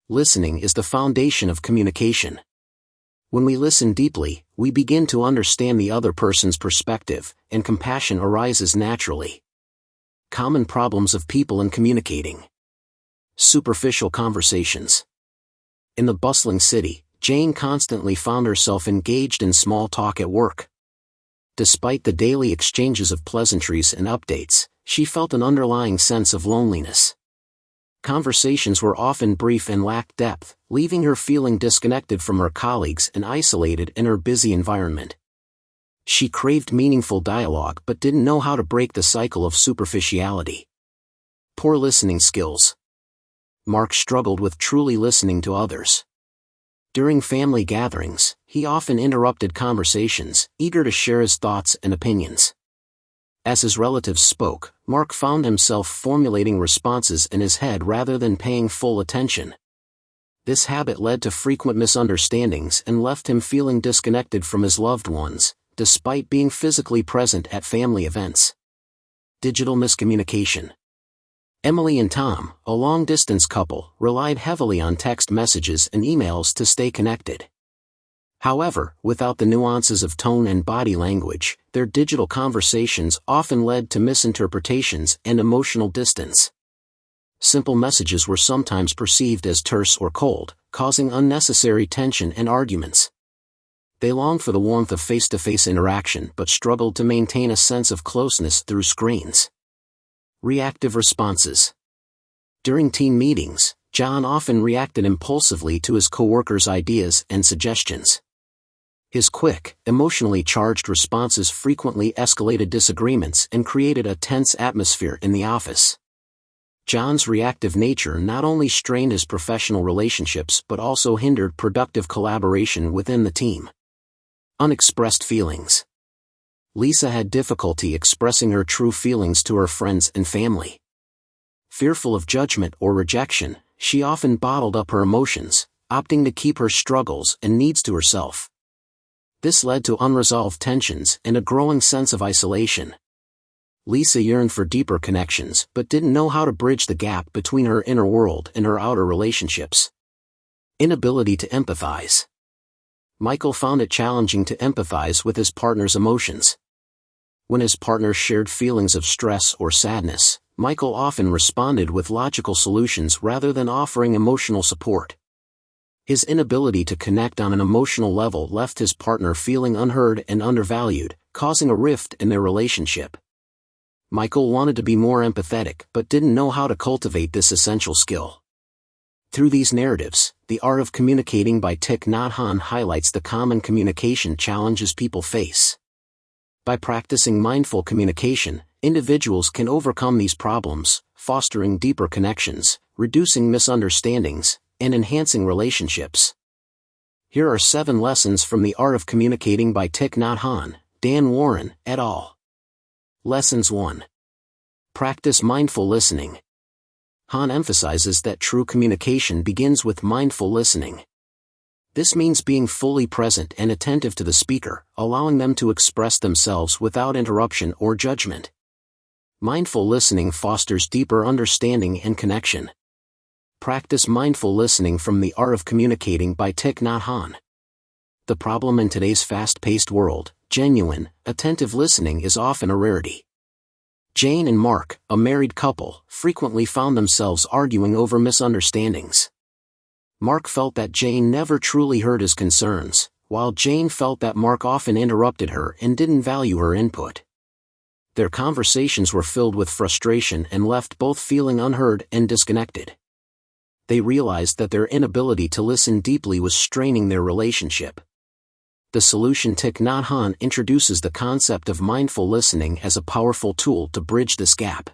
Listening is the foundation of communication. When we listen deeply, we begin to understand the other person's perspective, and compassion arises naturally. Common problems of people in communicating. Superficial conversations. In the bustling city, Jane constantly found herself engaged in small talk at work. Despite the daily exchanges of pleasantries and updates, she felt an underlying sense of loneliness. Conversations were often brief and lacked depth, leaving her feeling disconnected from her colleagues and isolated in her busy environment. She craved meaningful dialogue but didn't know how to break the cycle of superficiality. Poor listening skills. Mark struggled with truly listening to others. During family gatherings, he often interrupted conversations, eager to share his thoughts and opinions. As his relatives spoke, Mark found himself formulating responses in his head rather than paying full attention. This habit led to frequent misunderstandings and left him feeling disconnected from his loved ones, despite being physically present at family events. Digital miscommunication. Emily and Tom, a long-distance couple, relied heavily on text messages and emails to stay connected. However, without the nuances of tone and body language, their digital conversations often led to misinterpretations and emotional distance. Simple messages were sometimes perceived as terse or cold, causing unnecessary tension and arguments. They longed for the warmth of face-to-face interaction but struggled to maintain a sense of closeness through screens. Reactive responses. During team meetings, John often reacted impulsively to his coworkers' ideas and suggestions. His quick, emotionally charged responses frequently escalated disagreements and created a tense atmosphere in the office. John's reactive nature not only strained his professional relationships but also hindered productive collaboration within the team. Unexpressed feelings. Lisa had difficulty expressing her true feelings to her friends and family. Fearful of judgment or rejection, she often bottled up her emotions, opting to keep her struggles and needs to herself. This led to unresolved tensions and a growing sense of isolation. Lisa yearned for deeper connections but didn't know how to bridge the gap between her inner world and her outer relationships. Inability to empathize. Michael found it challenging to empathize with his partner's emotions. When his partner shared feelings of stress or sadness, Michael often responded with logical solutions rather than offering emotional support. His inability to connect on an emotional level left his partner feeling unheard and undervalued, causing a rift in their relationship. Michael wanted to be more empathetic but didn't know how to cultivate this essential skill. Through these narratives, The Art of Communicating by Thich Nhat Hanh highlights the common communication challenges people face. By practicing mindful communication, individuals can overcome these problems, fostering deeper connections, reducing misunderstandings, and enhancing relationships. Here are 7 lessons from The Art of Communicating by Thich Nhat Hanh, Dan Warren, et al. Lessons 1. Practice mindful listening. Hanh emphasizes that true communication begins with mindful listening. This means being fully present and attentive to the speaker, allowing them to express themselves without interruption or judgment. Mindful listening fosters deeper understanding and connection. Practice mindful listening from The Art of Communicating by Thich Nhat Hanh. The problem in today's fast-paced world, genuine, attentive listening is often a rarity. Jane and Mark, a married couple, frequently found themselves arguing over misunderstandings. Mark felt that Jane never truly heard his concerns, while Jane felt that Mark often interrupted her and didn't value her input. Their conversations were filled with frustration and left both feeling unheard and disconnected. They realized that their inability to listen deeply was straining their relationship. The solution Thich Nhat Hanh introduces the concept of mindful listening as a powerful tool to bridge this gap.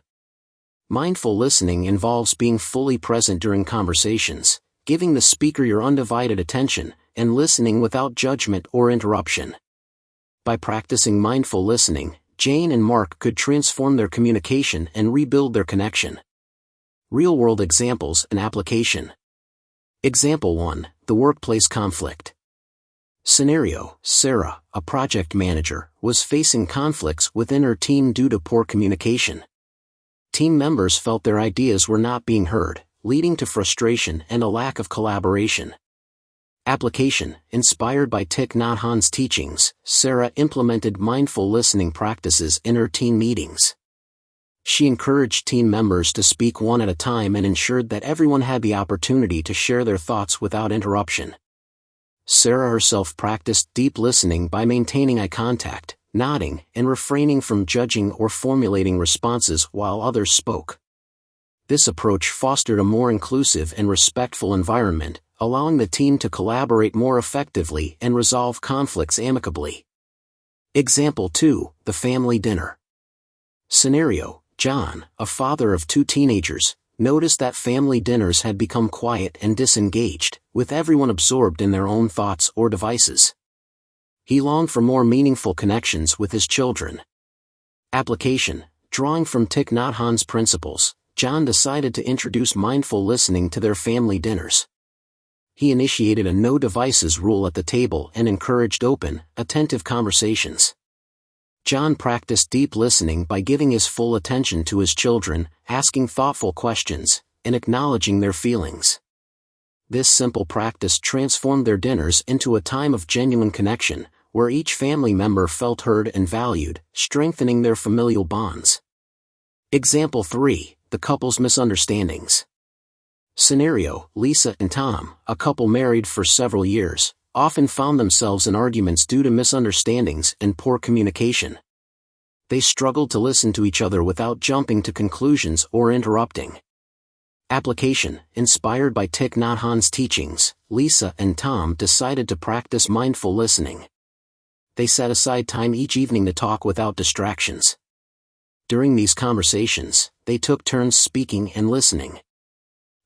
Mindful listening involves being fully present during conversations, giving the speaker your undivided attention, and listening without judgment or interruption. By practicing mindful listening, Jane and Mark could transform their communication and rebuild their connection. Real-world examples and application. Example 1, the workplace conflict. Scenario: Sarah, a project manager, was facing conflicts within her team due to poor communication. Team members felt their ideas were not being heard, leading to frustration and a lack of collaboration. Application. Inspired by Thich Nhat Hanh's teachings, Sarah implemented mindful listening practices in her team meetings. She encouraged team members to speak one at a time and ensured that everyone had the opportunity to share their thoughts without interruption. Sarah herself practiced deep listening by maintaining eye contact, nodding, and refraining from judging or formulating responses while others spoke. This approach fostered a more inclusive and respectful environment, allowing the team to collaborate more effectively and resolve conflicts amicably. Example 2. The family dinner. Scenario. John, a father of 2 teenagers, noticed that family dinners had become quiet and disengaged, with everyone absorbed in their own thoughts or devices. He longed for more meaningful connections with his children. Application. Drawing from Thich Nhat Hanh's principles, John decided to introduce mindful listening to their family dinners. He initiated a no devices rule at the table and encouraged open, attentive conversations. John practiced deep listening by giving his full attention to his children, asking thoughtful questions, and acknowledging their feelings. This simple practice transformed their dinners into a time of genuine connection, where each family member felt heard and valued, strengthening their familial bonds. Example 3. The couple's misunderstandings. Scenario. Lisa and Tom, a couple married for several years, often found themselves in arguments due to misunderstandings and poor communication. They struggled to listen to each other without jumping to conclusions or interrupting. Application. Inspired by Thich Nhat Hanh's teachings, Lisa and Tom decided to practice mindful listening. They set aside time each evening to talk without distractions. During these conversations, they took turns speaking and listening.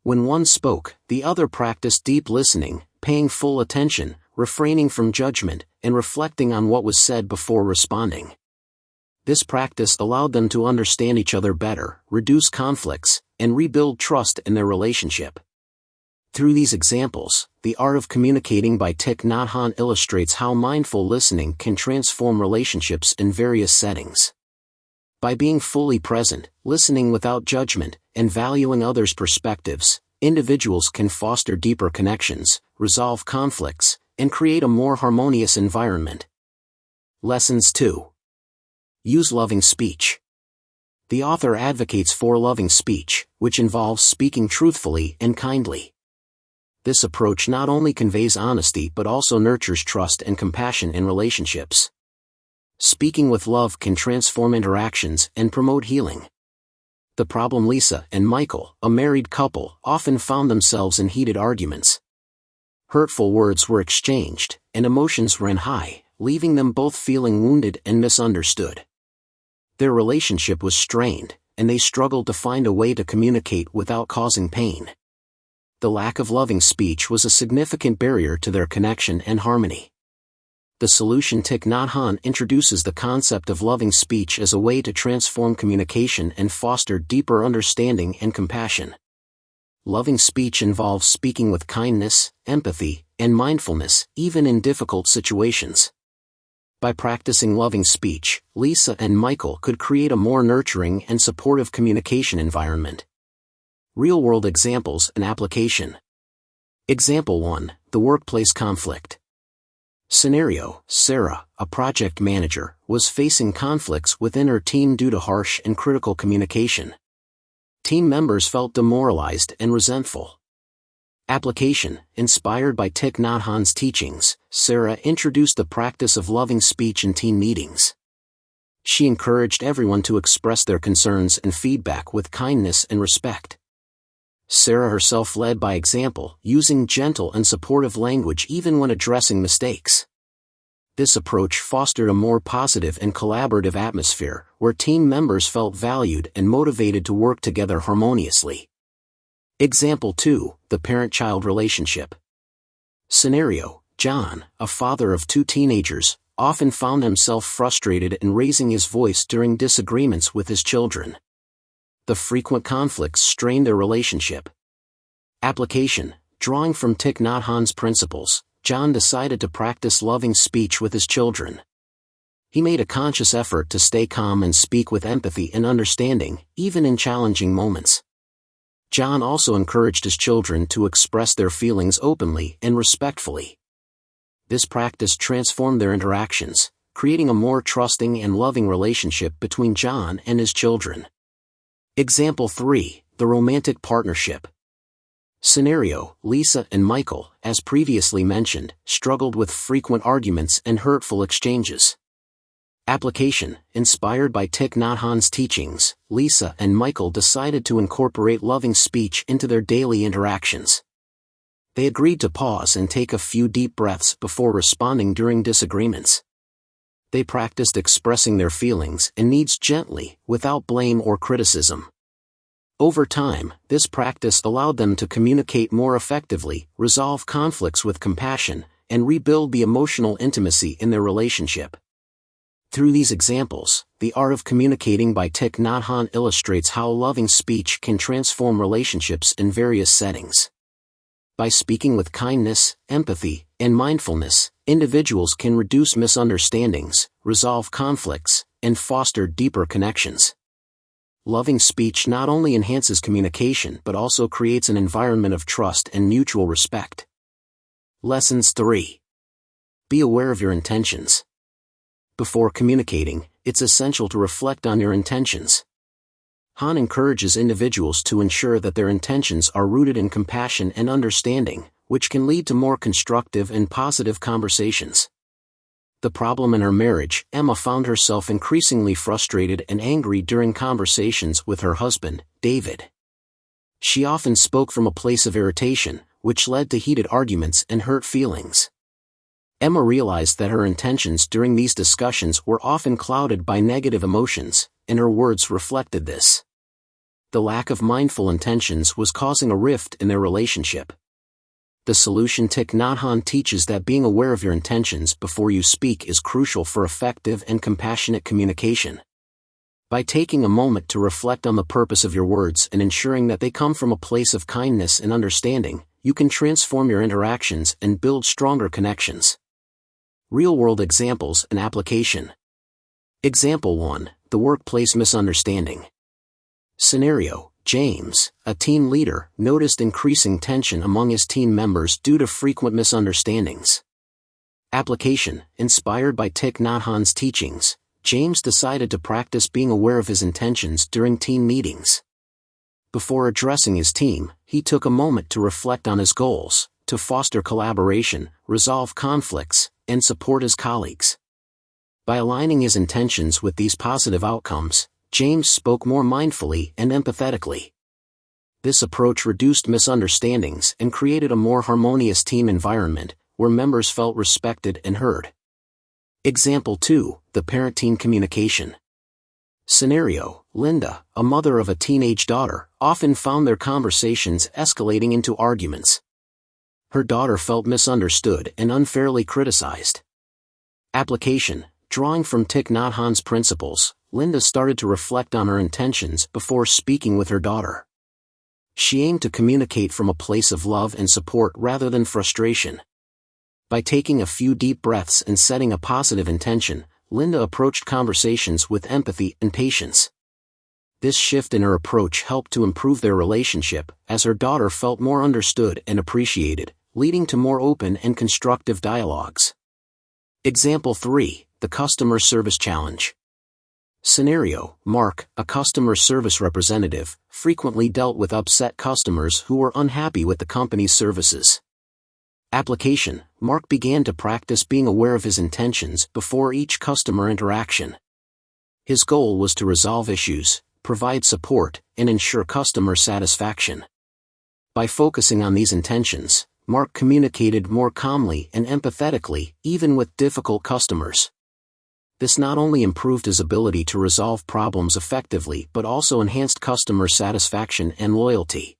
When one spoke, the other practiced deep listening, paying full attention, refraining from judgment, and reflecting on what was said before responding. This practice allowed them to understand each other better, reduce conflicts, and rebuild trust in their relationship. Through these examples, The Art of Communicating by Thich Nhat Hanh illustrates how mindful listening can transform relationships in various settings. By being fully present, listening without judgment, and valuing others' perspectives, individuals can foster deeper connections, resolve conflicts, and create a more harmonious environment. Lessons 2. Use loving speech. The author advocates for loving speech, which involves speaking truthfully and kindly. This approach not only conveys honesty but also nurtures trust and compassion in relationships. Speaking with love can transform interactions and promote healing. The problem. Lisa and Michael, a married couple, often found themselves in heated arguments. Hurtful words were exchanged, and emotions ran high, leaving them both feeling wounded and misunderstood. Their relationship was strained, and they struggled to find a way to communicate without causing pain. The lack of loving speech was a significant barrier to their connection and harmony. The solution. Thich Nhat Hanh introduces the concept of loving speech as a way to transform communication and foster deeper understanding and compassion. Loving speech involves speaking with kindness, empathy, and mindfulness, even in difficult situations. By practicing loving speech, Lisa and Michael could create a more nurturing and supportive communication environment. Real-world examples and application. Example 1. The workplace conflict. Scenario. Sarah, a project manager, was facing conflicts within her team due to harsh and critical communication. Team members felt demoralized and resentful. Application. Inspired by Thich Nhat Hanh's teachings, Sarah introduced the practice of loving speech in team meetings. She encouraged everyone to express their concerns and feedback with kindness and respect. Sarah herself led by example, using gentle and supportive language even when addressing mistakes. This approach fostered a more positive and collaborative atmosphere, where team members felt valued and motivated to work together harmoniously. Example 2. The parent-child relationship. Scenario. John, a father of 2 teenagers, often found himself frustrated in raising his voice during disagreements with his children. The frequent conflicts strained their relationship. Application. Drawing from Thich Nhat Hanh's principles, John decided to practice loving speech with his children. He made a conscious effort to stay calm and speak with empathy and understanding, even in challenging moments. John also encouraged his children to express their feelings openly and respectfully. This practice transformed their interactions, creating a more trusting and loving relationship between John and his children. Example 3. The romantic partnership. Scenario: Lisa and Michael, as previously mentioned, struggled with frequent arguments and hurtful exchanges. Application: inspired by Thich Nhat Hanh's teachings, Lisa and Michael decided to incorporate loving speech into their daily interactions. They agreed to pause and take a few deep breaths before responding during disagreements. They practiced expressing their feelings and needs gently, without blame or criticism. Over time, this practice allowed them to communicate more effectively, resolve conflicts with compassion, and rebuild the emotional intimacy in their relationship. Through these examples, The Art of Communicating by Thich Nhat Hanh illustrates how loving speech can transform relationships in various settings. By speaking with kindness, empathy, and mindfulness, individuals can reduce misunderstandings, resolve conflicts, and foster deeper connections. Loving speech not only enhances communication but also creates an environment of trust and mutual respect. Lessons 3. Be aware of your intentions. Before communicating, it's essential to reflect on your intentions. Han encourages individuals to ensure that their intentions are rooted in compassion and understanding, which can lead to more constructive and positive conversations. The problem in her marriage: Emma found herself increasingly frustrated and angry during conversations with her husband, David. She often spoke from a place of irritation, which led to heated arguments and hurt feelings. Emma realized that her intentions during these discussions were often clouded by negative emotions, and her words reflected this. The lack of mindful intentions was causing a rift in their relationship. The solution: Thich Nhat Hanh teaches that being aware of your intentions before you speak is crucial for effective and compassionate communication. By taking a moment to reflect on the purpose of your words and ensuring that they come from a place of kindness and understanding, you can transform your interactions and build stronger connections. Real-world examples and application. Example 1. The workplace misunderstanding. Scenario: James, a team leader, noticed increasing tension among his team members due to frequent misunderstandings. Application: inspired by Thich Nhat Hanh's teachings, James decided to practice being aware of his intentions during team meetings. Before addressing his team, he took a moment to reflect on his goals, to foster collaboration, resolve conflicts, and support his colleagues. By aligning his intentions with these positive outcomes, James spoke more mindfully and empathetically. This approach reduced misunderstandings and created a more harmonious team environment, where members felt respected and heard. Example 2. The parent-teen communication. Scenario: Linda, a mother of a teenage daughter, often found their conversations escalating into arguments. Her daughter felt misunderstood and unfairly criticized. Application: drawing from Thich Nhat Hanh's principles, Linda started to reflect on her intentions before speaking with her daughter. She aimed to communicate from a place of love and support rather than frustration. By taking a few deep breaths and setting a positive intention, Linda approached conversations with empathy and patience. This shift in her approach helped to improve their relationship, as her daughter felt more understood and appreciated, leading to more open and constructive dialogues. Example 3. The customer service challenge. Scenario: Mark, a customer service representative, frequently dealt with upset customers who were unhappy with the company's services. Application: Mark began to practice being aware of his intentions before each customer interaction. His goal was to resolve issues, provide support, and ensure customer satisfaction. By focusing on these intentions, Mark communicated more calmly and empathetically, even with difficult customers. This not only improved his ability to resolve problems effectively but also enhanced customer satisfaction and loyalty.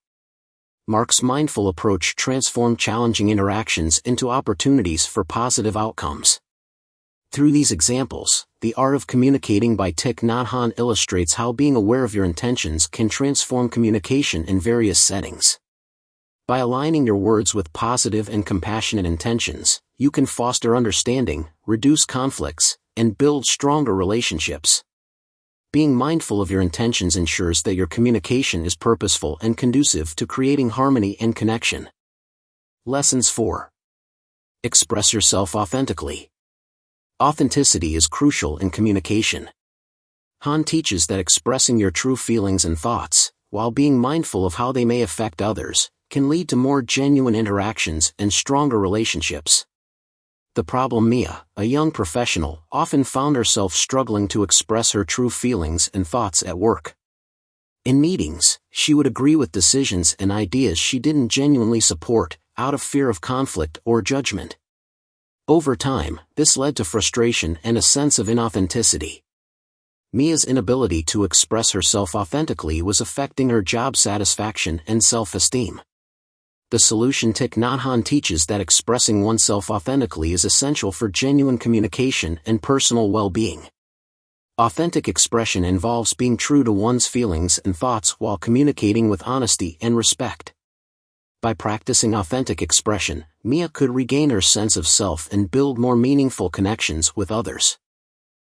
Mark's mindful approach transformed challenging interactions into opportunities for positive outcomes. Through these examples, The Art of Communicating by Thich Nhat Hanh illustrates how being aware of your intentions can transform communication in various settings. By aligning your words with positive and compassionate intentions, you can foster understanding, reduce conflicts, and build stronger relationships. Being mindful of your intentions ensures that your communication is purposeful and conducive to creating harmony and connection. Lessons 4. Express yourself authentically. Authenticity is crucial in communication. Han teaches that expressing your true feelings and thoughts, while being mindful of how they may affect others, can lead to more genuine interactions and stronger relationships. The problem: Mia, a young professional, often found herself struggling to express her true feelings and thoughts at work. In meetings, she would agree with decisions and ideas she didn't genuinely support, out of fear of conflict or judgment. Over time, this led to frustration and a sense of inauthenticity. Mia's inability to express herself authentically was affecting her job satisfaction and self-esteem. The solution: Thich Nhat Hanh teaches that expressing oneself authentically is essential for genuine communication and personal well-being. Authentic expression involves being true to one's feelings and thoughts while communicating with honesty and respect. By practicing authentic expression, Mia could regain her sense of self and build more meaningful connections with others.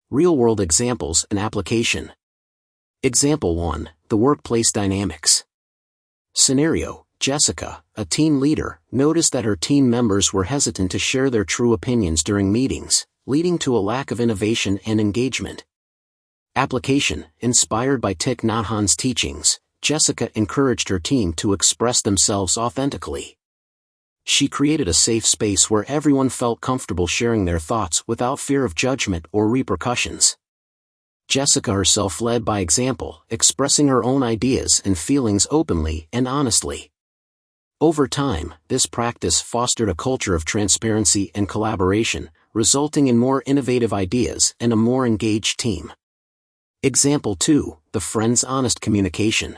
Real-world examples and application. Example 1. The workplace dynamics. Scenario: Jessica, a team leader, noticed that her team members were hesitant to share their true opinions during meetings, leading to a lack of innovation and engagement. Application: inspired by Thich Nhat Hanh's teachings, Jessica encouraged her team to express themselves authentically. She created a safe space where everyone felt comfortable sharing their thoughts without fear of judgment or repercussions. Jessica herself led by example, expressing her own ideas and feelings openly and honestly. Over time, this practice fostered a culture of transparency and collaboration, resulting in more innovative ideas and a more engaged team. Example 2. The friend's honest communication.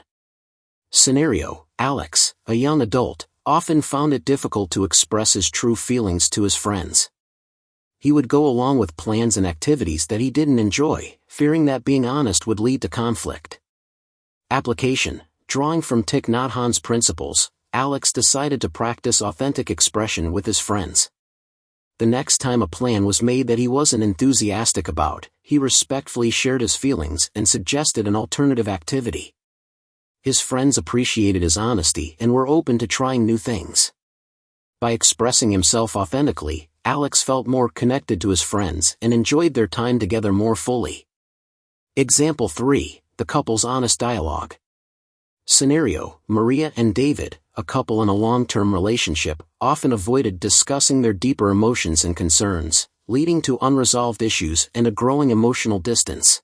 Scenario: Alex, a young adult, often found it difficult to express his true feelings to his friends. He would go along with plans and activities that he didn't enjoy, fearing that being honest would lead to conflict. Application: drawing from Thich Nhat Hanh's principles, Alex decided to practice authentic expression with his friends. The next time a plan was made that he wasn't enthusiastic about, he respectfully shared his feelings and suggested an alternative activity. His friends appreciated his honesty and were open to trying new things. By expressing himself authentically, Alex felt more connected to his friends and enjoyed their time together more fully. Example 3. The couple's honest dialogue. Scenario: Maria and David, a couple in a long-term relationship, often avoided discussing their deeper emotions and concerns, leading to unresolved issues and a growing emotional distance.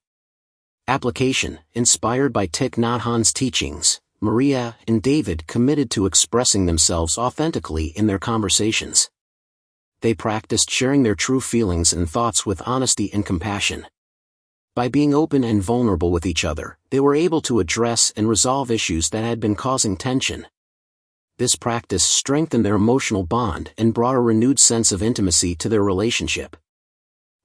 Application: inspired by Thich Nhat Hanh's teachings, Maria and David committed to expressing themselves authentically in their conversations. They practiced sharing their true feelings and thoughts with honesty and compassion. By being open and vulnerable with each other, they were able to address and resolve issues that had been causing tension. This practice strengthened their emotional bond and brought a renewed sense of intimacy to their relationship.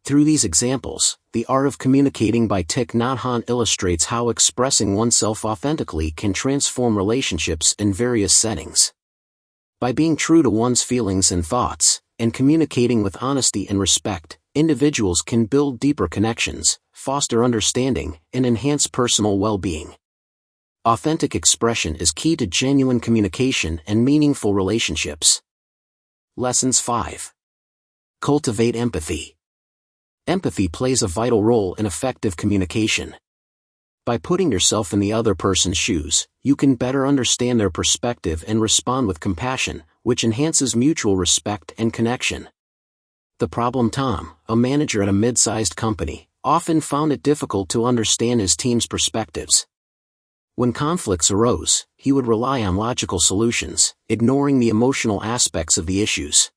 Through these examples, The Art of Communicating by Thich Nhat Hanh illustrates how expressing oneself authentically can transform relationships in various settings. By being true to one's feelings and thoughts, and communicating with honesty and respect, individuals can build deeper connections, foster understanding, and enhance personal well-being. Authentic expression is key to genuine communication and meaningful relationships. Lessons 5. Cultivate empathy. Empathy plays a vital role in effective communication. By putting yourself in the other person's shoes, you can better understand their perspective and respond with compassion, which enhances mutual respect and connection. The problem: Tom, a manager at a mid-sized company, often found it difficult to understand his team's perspectives. When conflicts arose, he would rely on logical solutions, ignoring the emotional aspects of the issues.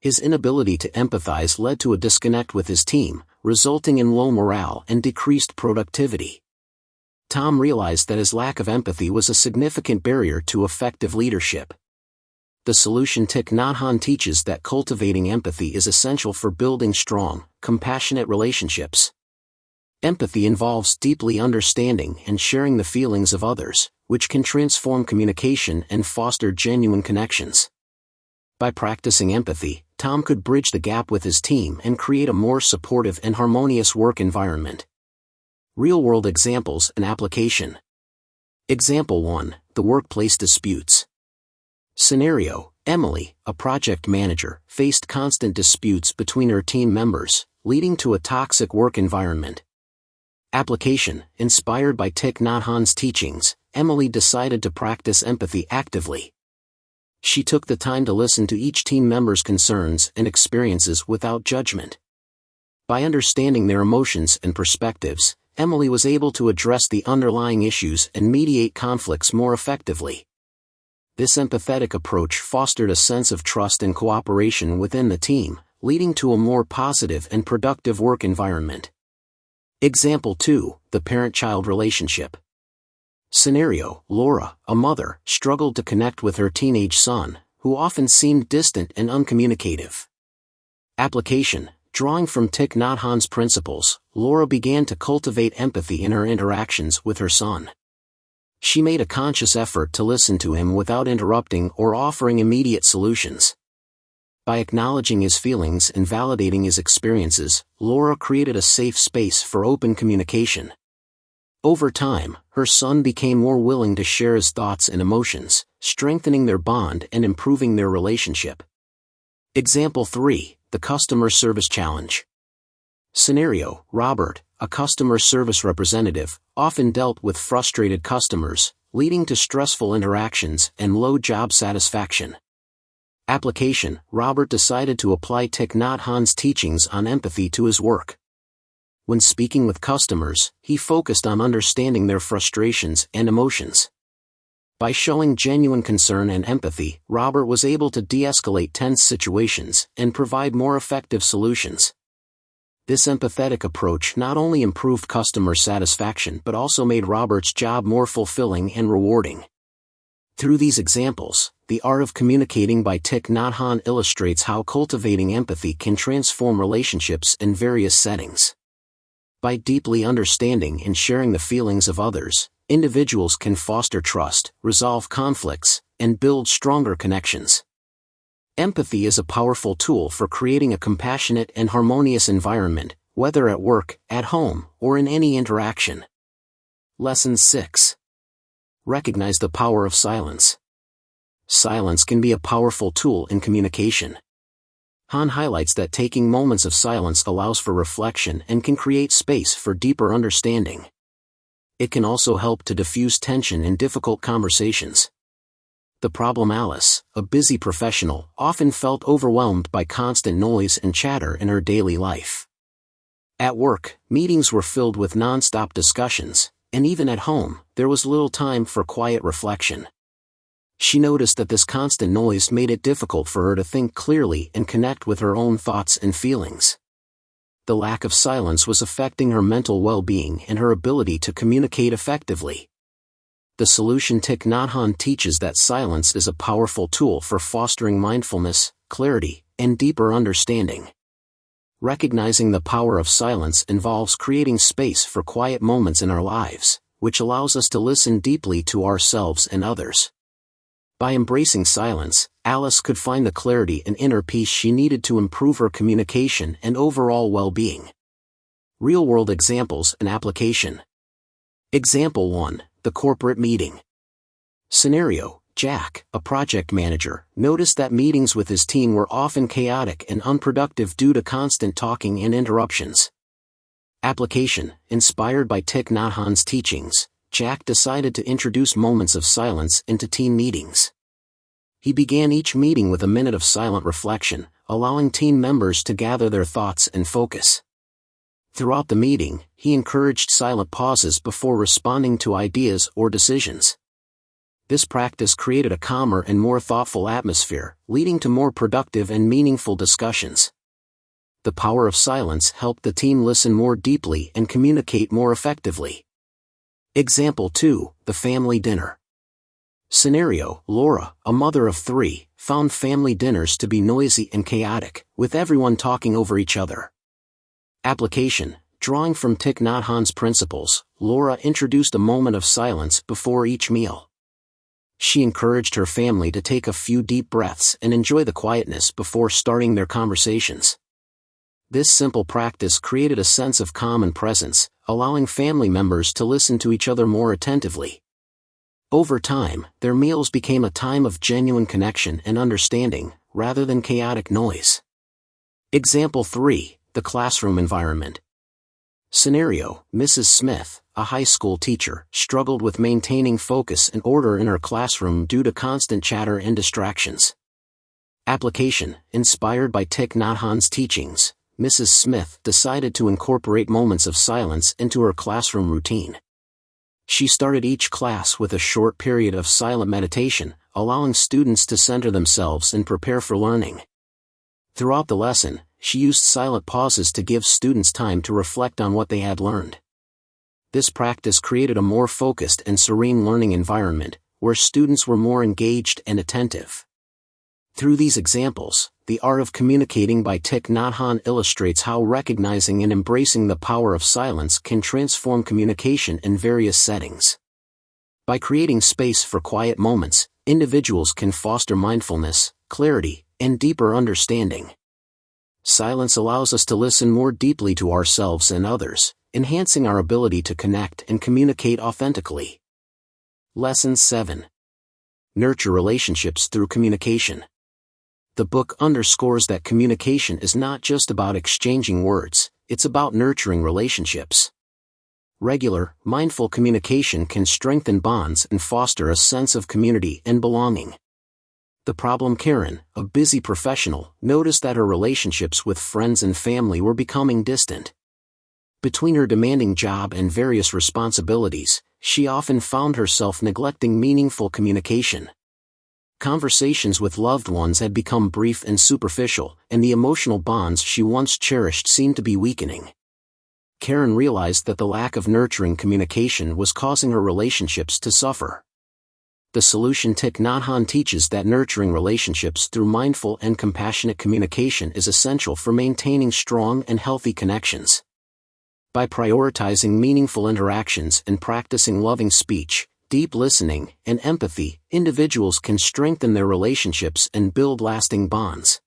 His inability to empathize led to a disconnect with his team, resulting in low morale and decreased productivity. Tom realized that his lack of empathy was a significant barrier to effective leadership. The solution: Thich Nhat Hanh teaches that cultivating empathy is essential for building strong, compassionate relationships. Empathy involves deeply understanding and sharing the feelings of others, which can transform communication and foster genuine connections. By practicing empathy, Tom could bridge the gap with his team and create a more supportive and harmonious work environment. Real-world examples and application. Example 1, the workplace disputes. Scenario: Emily, a project manager, faced constant disputes between her team members, leading to a toxic work environment. Application: Inspired by Thich Nhat Hanh's teachings, Emily decided to practice empathy actively. She took the time to listen to each team member's concerns and experiences without judgment. By understanding their emotions and perspectives, Emily was able to address the underlying issues and mediate conflicts more effectively. This empathetic approach fostered a sense of trust and cooperation within the team, leading to a more positive and productive work environment. Example 2, the parent-child relationship. Scenario: Laura, a mother, struggled to connect with her teenage son, who often seemed distant and uncommunicative. Application: Drawing from Thich Nhat Hanh's principles, Laura began to cultivate empathy in her interactions with her son. She made a conscious effort to listen to him without interrupting or offering immediate solutions. By acknowledging his feelings and validating his experiences, Laura created a safe space for open communication. Over time, her son became more willing to share his thoughts and emotions, strengthening their bond and improving their relationship. Example 3, the customer service challenge. Scenario: Robert, a customer service representative, often dealt with frustrated customers, leading to stressful interactions and low job satisfaction. Application: Robert decided to apply Thich Nhat Hanh's teachings on empathy to his work. When speaking with customers, he focused on understanding their frustrations and emotions. By showing genuine concern and empathy, Robert was able to de-escalate tense situations and provide more effective solutions. This empathetic approach not only improved customer satisfaction but also made Robert's job more fulfilling and rewarding. Through these examples, The Art of Communicating by Thich Nhat Hanh illustrates how cultivating empathy can transform relationships in various settings. By deeply understanding and sharing the feelings of others, individuals can foster trust, resolve conflicts, and build stronger connections. Empathy is a powerful tool for creating a compassionate and harmonious environment, whether at work, at home, or in any interaction. Lesson 6. Recognize the power of silence. Silence can be a powerful tool in communication. Hanh highlights that taking moments of silence allows for reflection and can create space for deeper understanding. It can also help to diffuse tension in difficult conversations. The problem: Alice, a busy professional, often felt overwhelmed by constant noise and chatter in her daily life. At work, meetings were filled with non-stop discussions, and even at home, there was little time for quiet reflection. She noticed that this constant noise made it difficult for her to think clearly and connect with her own thoughts and feelings. The lack of silence was affecting her mental well-being and her ability to communicate effectively. The solution: Thich Nhat Hanh teaches that silence is a powerful tool for fostering mindfulness, clarity, and deeper understanding. Recognizing the power of silence involves creating space for quiet moments in our lives, which allows us to listen deeply to ourselves and others. By embracing silence, Alice could find the clarity and inner peace she needed to improve her communication and overall well-being. Real-world examples and application. Example 1, the corporate meeting. Scenario: Jack, a project manager, noticed that meetings with his team were often chaotic and unproductive due to constant talking and interruptions. Application: Inspired by Thich Nhat Hanh's teachings, Jack decided to introduce moments of silence into team meetings. He began each meeting with a minute of silent reflection, allowing team members to gather their thoughts and focus. Throughout the meeting, he encouraged silent pauses before responding to ideas or decisions. This practice created a calmer and more thoughtful atmosphere, leading to more productive and meaningful discussions. The power of silence helped the team listen more deeply and communicate more effectively. Example 2, the family dinner. Scenario: Laura, a mother of 3, found family dinners to be noisy and chaotic, with everyone talking over each other. Application: Drawing from Thich Nhat Hanh's principles, Laura introduced a moment of silence before each meal. She encouraged her family to take a few deep breaths and enjoy the quietness before starting their conversations. This simple practice created a sense of calm and presence, allowing family members to listen to each other more attentively. Over time, their meals became a time of genuine connection and understanding, rather than chaotic noise. Example 3. The classroom environment. Scenario: Mrs. Smith, a high school teacher, struggled with maintaining focus and order in her classroom due to constant chatter and distractions. Application: inspired by Thich Nhat Hanh's teachings, Mrs. Smith decided to incorporate moments of silence into her classroom routine. She started each class with a short period of silent meditation, allowing students to center themselves and prepare for learning. Throughout the lesson, she used silent pauses to give students time to reflect on what they had learned. This practice created a more focused and serene learning environment, where students were more engaged and attentive. Through these examples, The Art of Communicating by Thich Nhat Hanh illustrates how recognizing and embracing the power of silence can transform communication in various settings. By creating space for quiet moments, individuals can foster mindfulness, clarity, and deeper understanding. Silence allows us to listen more deeply to ourselves and others, enhancing our ability to connect and communicate authentically. Lesson 7. Nurture relationships through communication. The book underscores that communication is not just about exchanging words, it's about nurturing relationships. Regular, mindful communication can strengthen bonds and foster a sense of community and belonging. The problem: Karen, a busy professional, noticed that her relationships with friends and family were becoming distant. Between her demanding job and various responsibilities, she often found herself neglecting meaningful communication. Conversations with loved ones had become brief and superficial, and the emotional bonds she once cherished seemed to be weakening. Karen realized that the lack of nurturing communication was causing her relationships to suffer. The solution: Thich Nhat Hanh teaches that nurturing relationships through mindful and compassionate communication is essential for maintaining strong and healthy connections. By prioritizing meaningful interactions and practicing loving speech, deep listening, and empathy, individuals can strengthen their relationships and build lasting bonds.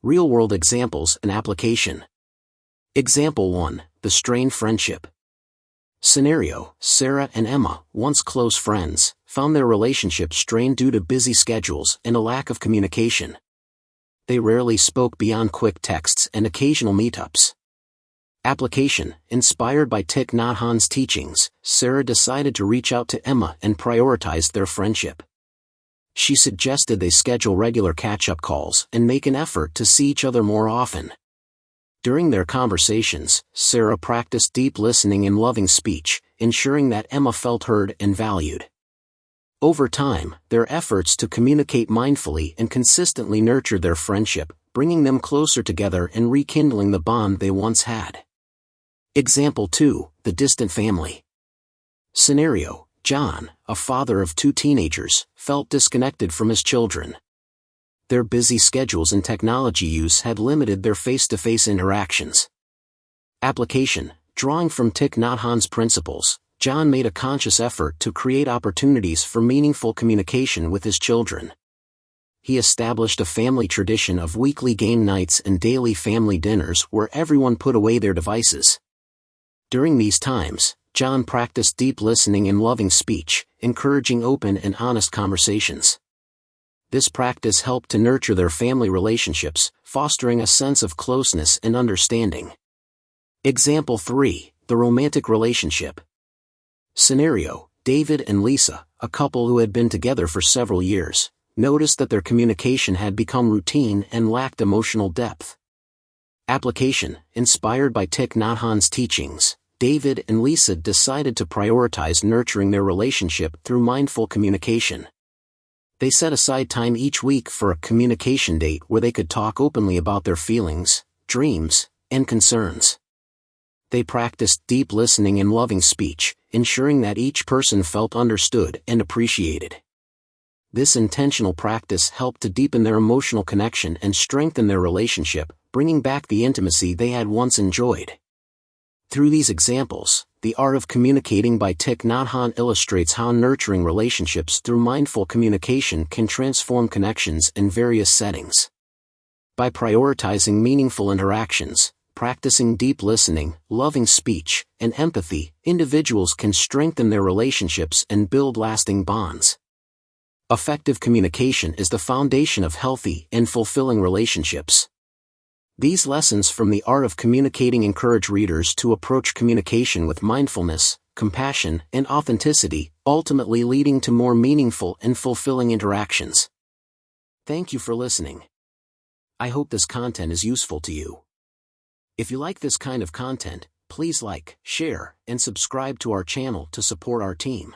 Real-world examples and application. Example 1. The strained friendship. Scenario: Sarah and Emma, once close friends, found their relationship strained due to busy schedules and a lack of communication. They rarely spoke beyond quick texts and occasional meetups. Application: inspired by Thich Nhat Hanh's teachings, Sarah decided to reach out to Emma and prioritize their friendship. She suggested they schedule regular catch-up calls and make an effort to see each other more often. During their conversations, Sarah practiced deep listening and loving speech, ensuring that Emma felt heard and valued. Over time, their efforts to communicate mindfully and consistently nurtured their friendship, bringing them closer together and rekindling the bond they once had. Example 2. The distant family. Scenario: John, a father of 2 teenagers, felt disconnected from his children. Their busy schedules and technology use had limited their face-to-face interactions. Application: drawing from Thich Nhat Hanh's principles, John made a conscious effort to create opportunities for meaningful communication with his children. He established a family tradition of weekly game nights and daily family dinners where everyone put away their devices. During these times, John practiced deep listening and loving speech, encouraging open and honest conversations. This practice helped to nurture their family relationships, fostering a sense of closeness and understanding. Example 3. The romantic relationship. Scenario: David and Lisa, a couple who had been together for several years, noticed that their communication had become routine and lacked emotional depth. Application: inspired by Thich Nhat Hanh's teachings, David and Lisa decided to prioritize nurturing their relationship through mindful communication. They set aside time each week for a communication date where they could talk openly about their feelings, dreams, and concerns. They practiced deep listening and loving speech, ensuring that each person felt understood and appreciated. This intentional practice helped to deepen their emotional connection and strengthen their relationship, bringing back the intimacy they had once enjoyed. Through these examples, The Art of Communicating by Thich Nhat Hanh illustrates how nurturing relationships through mindful communication can transform connections in various settings. By prioritizing meaningful interactions, practicing deep listening, loving speech, and empathy, individuals can strengthen their relationships and build lasting bonds. Effective communication is the foundation of healthy and fulfilling relationships. These lessons from the art of communicating encourage readers to approach communication with mindfulness, compassion, and authenticity, ultimately leading to more meaningful and fulfilling interactions. Thank you for listening. I hope this content is useful to you. If you like this kind of content, please like, share, and subscribe to our channel to support our team.